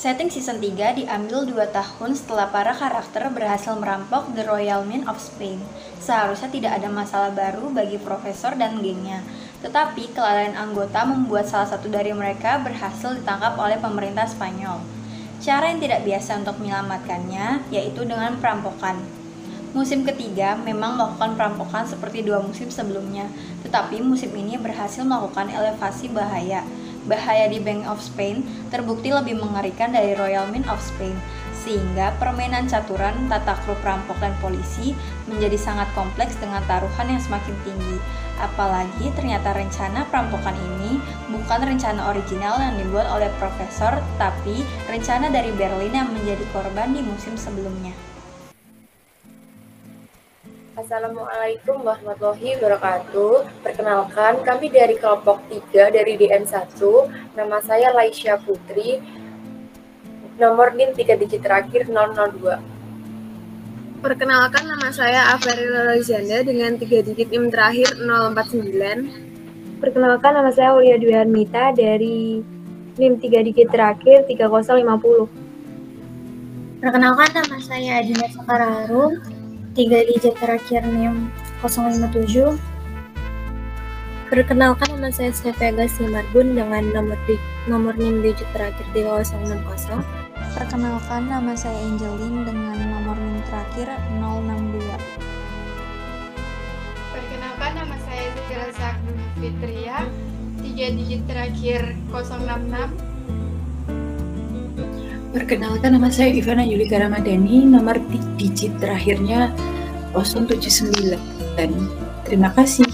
Setting season 3 diambil 2 tahun setelah para karakter berhasil merampok The Royal Mint of Spain. Seharusnya tidak ada masalah baru bagi profesor dan gengnya. Tetapi kelalaian anggota membuat salah satu dari mereka berhasil ditangkap oleh pemerintah Spanyol. Cara yang tidak biasa untuk menyelamatkannya yaitu dengan perampokan. Musim ketiga memang melakukan perampokan seperti 2 musim sebelumnya, tetapi musim ini berhasil melakukan elevasi bahaya. Bahaya di Bank of Spain terbukti lebih mengerikan dari Royal Mint of Spain, sehingga permainan caturan tata kruk perampok dan polisi menjadi sangat kompleks dengan taruhan yang semakin tinggi. Apalagi ternyata rencana perampokan ini bukan rencana original yang dibuat oleh profesor, tapi rencana dari Berlin yang menjadi korban di musim sebelumnya. Assalamualaikum warahmatullahi wabarakatuh. Perkenalkan, kami dari kelompok 3 dari DN1. Nama saya Laisya Putri. Nomor NIM 3 digit terakhir 002. Perkenalkan, nama saya Averil Alexander dengan 3 digit NIM terakhir 049. Perkenalkan, nama saya Ulia Dwi Harmita dari NIM 3 digit terakhir 3050. Perkenalkan, nama saya Adina Sakararum, 3 digit terakhir NIM 057. Perkenalkan, nama saya Stevega Simarbun dengan nomor NIM digit terakhir 3060. Perkenalkan, nama saya Angeline dengan nomor NIM terakhir 062. Perkenalkan, nama saya Zikra Sakdul Fitria, 3 digit terakhir 066. Perkenalkan, nama saya Ivana Yulika Ramadhani, nomor digit terakhirnya 079. Terima kasih.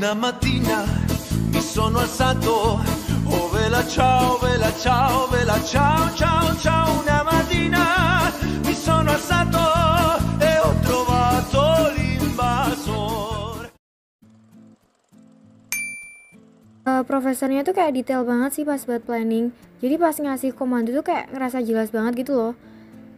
Una mattina mi sono alzato, oh vela ciao, vela ciao, vela ciao, ciao, ciao. Una mattina mi sono alzato e ho trovato l'invasor. Profesornya tuh kayak detail banget sih pas buat planning. Jadi pas ngasih komando tuh kayak ngerasa jelas banget gitu loh.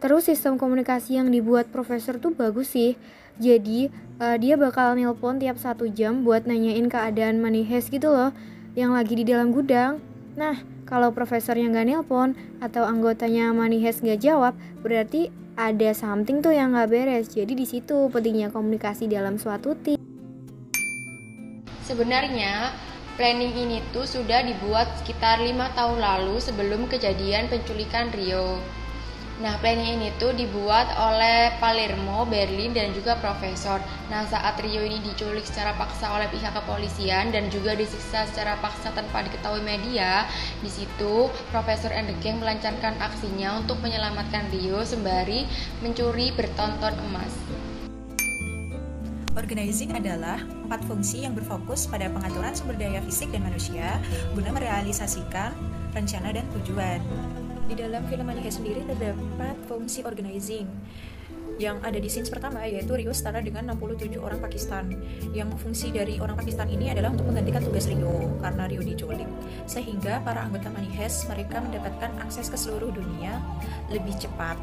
Terus sistem komunikasi yang dibuat profesor tuh bagus sih. Jadi dia bakal nelpon tiap 1 jam buat nanyain keadaan Money Heist gitu loh, yang lagi di dalam gudang. Nah, kalau profesornya nggak nelpon atau anggotanya Money Heist nggak jawab, berarti ada something tuh yang nggak beres. Jadi di situ pentingnya komunikasi dalam suatu tim. Sebenarnya planning ini tuh sudah dibuat sekitar 5 tahun lalu sebelum kejadian penculikan Rio. Nah, planning ini tuh dibuat oleh Palermo, Berlin, dan juga profesor. Nah, saat Rio ini diculik secara paksa oleh pihak kepolisian dan juga disiksa secara paksa tanpa diketahui media, di situ Profesor and the Gang melancarkan aksinya untuk menyelamatkan Rio sembari mencuri bertonton emas. Organizing adalah 4 fungsi yang berfokus pada pengaturan sumber daya fisik dan manusia guna merealisasikan rencana dan tujuan. Di dalam film Money Heist sendiri terdapat fungsi organizing yang ada di scenes pertama, yaitu Rio setara dengan 67 orang Pakistan. Yang fungsi dari orang Pakistan ini adalah untuk menggantikan tugas Rio karena Rio diculik, sehingga para anggota Money Heist mereka mendapatkan akses ke seluruh dunia lebih cepat.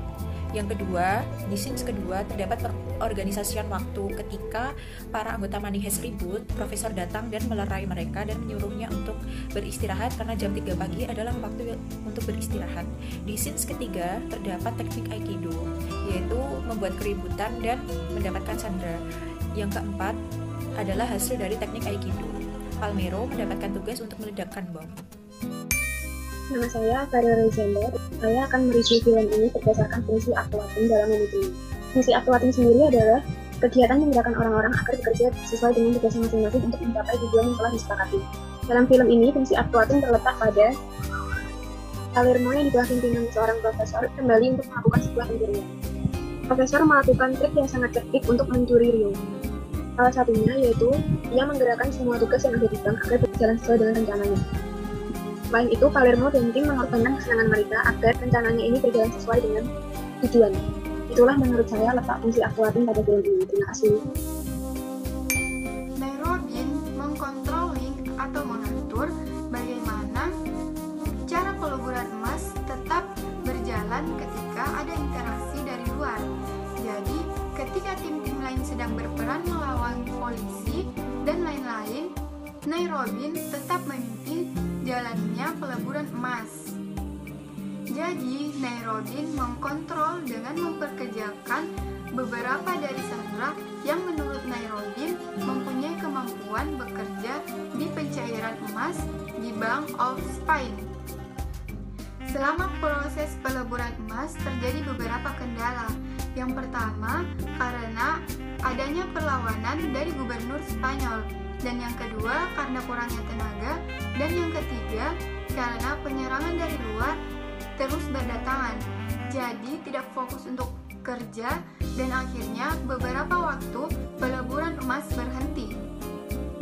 Yang kedua, di scenes kedua terdapat perorganisasian waktu. Ketika para anggota Money Heist ribut, profesor datang dan melerai mereka dan menyuruhnya untuk beristirahat karena jam 3 pagi adalah waktu untuk beristirahat. Di scenes ketiga terdapat teknik Aikido, yaitu membuat keributan dan mendapatkan sandera. Yang keempat adalah hasil dari teknik Aikido. Palmero mendapatkan tugas untuk meledakkan bom. Nama saya Farel Alexander. Saya akan mereview film ini berdasarkan fungsi aktuatum dalam unit ini. Fungsi aktuating sendiri adalah kegiatan menggerakkan orang-orang agar bekerja sesuai dengan tugasnya masing-masing untuk mencapai tujuan yang telah disepakati. Dalam film ini, fungsi aktuating terletak pada Palermo yang di bawah pimpinan seorang profesor kembali untuk melakukan sebuah pencurian. Profesor melakukan trik yang sangat cerdik untuk mencuri Rio. Salah satunya yaitu ia menggerakkan semua tugas yang ada di bank agar berjalan sesuai dengan rencananya. Selain itu, Palermo dan tim mengorbankan kesenangan mereka agar rencananya ini berjalan sesuai dengan tujuan. Itulah menurut saya letak fungsi aktuating pada film ini. Terima kasih. Nairobin mengkontrolling atau mengatur bagaimana cara peleburan emas tetap berjalan ketika ada interaksi dari luar. Jadi, ketika tim-tim lain sedang berperan melawan polisi dan lain-lain, Nairobin tetap memimpin jalannya peleburan emas. Jadi, Nairobin mengkontrol dengan memperkerjakan beberapa dari sandera yang menurut Nairobin mempunyai kemampuan bekerja di pencairan emas di Bank of Spain. Selama proses peleburan emas terjadi beberapa kendala. Yang pertama, karena adanya perlawanan dari gubernur Spanyol, dan yang kedua karena kurangnya tenaga, dan yang ketiga karena penyerangan dari luar terus berdatangan. Jadi tidak fokus untuk kerja, dan akhirnya beberapa waktu peleburan emas berhenti.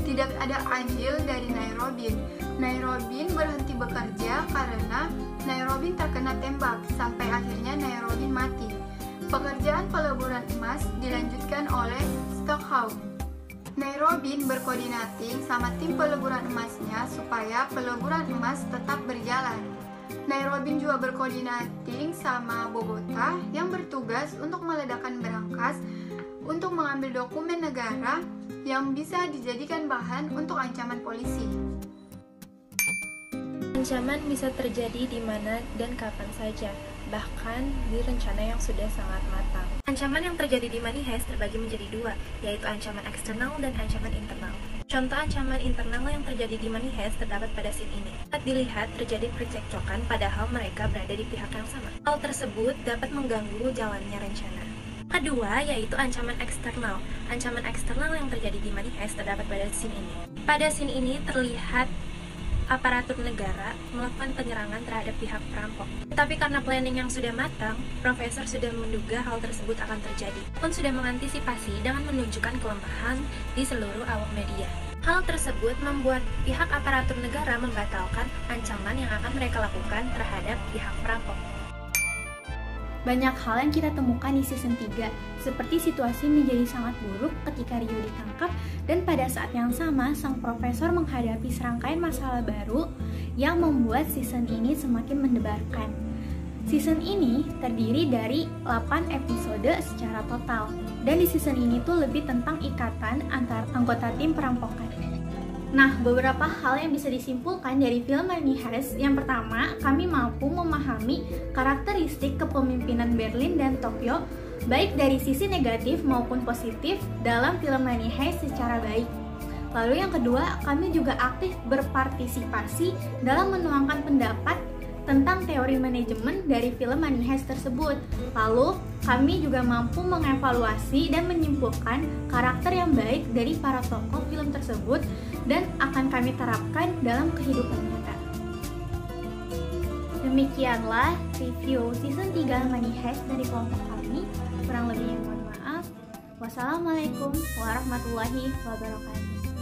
Tidak ada andil dari Nairobin. Nairobin berhenti bekerja karena Nairobin terkena tembak sampai akhirnya Nairobin mati. Pekerjaan peleburan emas dilanjutkan oleh Stockholm. Nairobin berkoordinasi sama tim peleburan emasnya supaya peleburan emas tetap berjalan. Nairobin juga berkoordinasi sama Bogota yang bertugas untuk meledakkan berangkas untuk mengambil dokumen negara yang bisa dijadikan bahan untuk ancaman polisi. Ancaman bisa terjadi di mana dan kapan saja, bahkan di rencana yang sudah sangat matang. Ancaman yang terjadi di Money Heist terbagi menjadi dua, yaitu ancaman eksternal dan ancaman internal. Contoh ancaman internal yang terjadi di Money Heist terdapat pada scene ini. Saat dilihat terjadi percekcokan padahal mereka berada di pihak yang sama. Hal tersebut dapat mengganggu jalannya rencana. Kedua, yaitu ancaman eksternal. Ancaman eksternal yang terjadi di Money Heist terdapat pada scene ini. Pada scene ini terlihat aparatur negara melakukan penyerangan terhadap pihak perampok. Tetapi karena planning yang sudah matang, Profesor sudah menduga hal tersebut akan terjadi, pun sudah mengantisipasi dengan menunjukkan kelemahan di seluruh awak media. Hal tersebut membuat pihak aparatur negara membatalkan ancaman yang akan mereka lakukan terhadap pihak perampok. Banyak hal yang kita temukan di season 3, seperti situasi menjadi sangat buruk ketika Rio ditangkap, dan pada saat yang sama, sang profesor menghadapi serangkaian masalah baru yang membuat season ini semakin mendebarkan. Season ini terdiri dari 8 episode secara total, dan di season ini tuh lebih tentang ikatan antar anggota tim perampokan. Nah, beberapa hal yang bisa disimpulkan dari film Money Heist. Yang pertama, kami mampu memahami karakteristik kepemimpinan Berlin dan Tokyo, baik dari sisi negatif maupun positif dalam film Money Heist secara baik. Lalu yang kedua, kami juga aktif berpartisipasi dalam menuangkan pendapat tentang teori manajemen dari film Money Heist tersebut. Lalu, kami juga mampu mengevaluasi dan menyimpulkan karakter yang baik dari para tokoh film tersebut dan akan kami terapkan dalam kehidupan nyata. Demikianlah review season 3 Money Heist dari kelompok kami. Kurang lebihnya mohon maaf. Wassalamualaikum warahmatullahi wabarakatuh.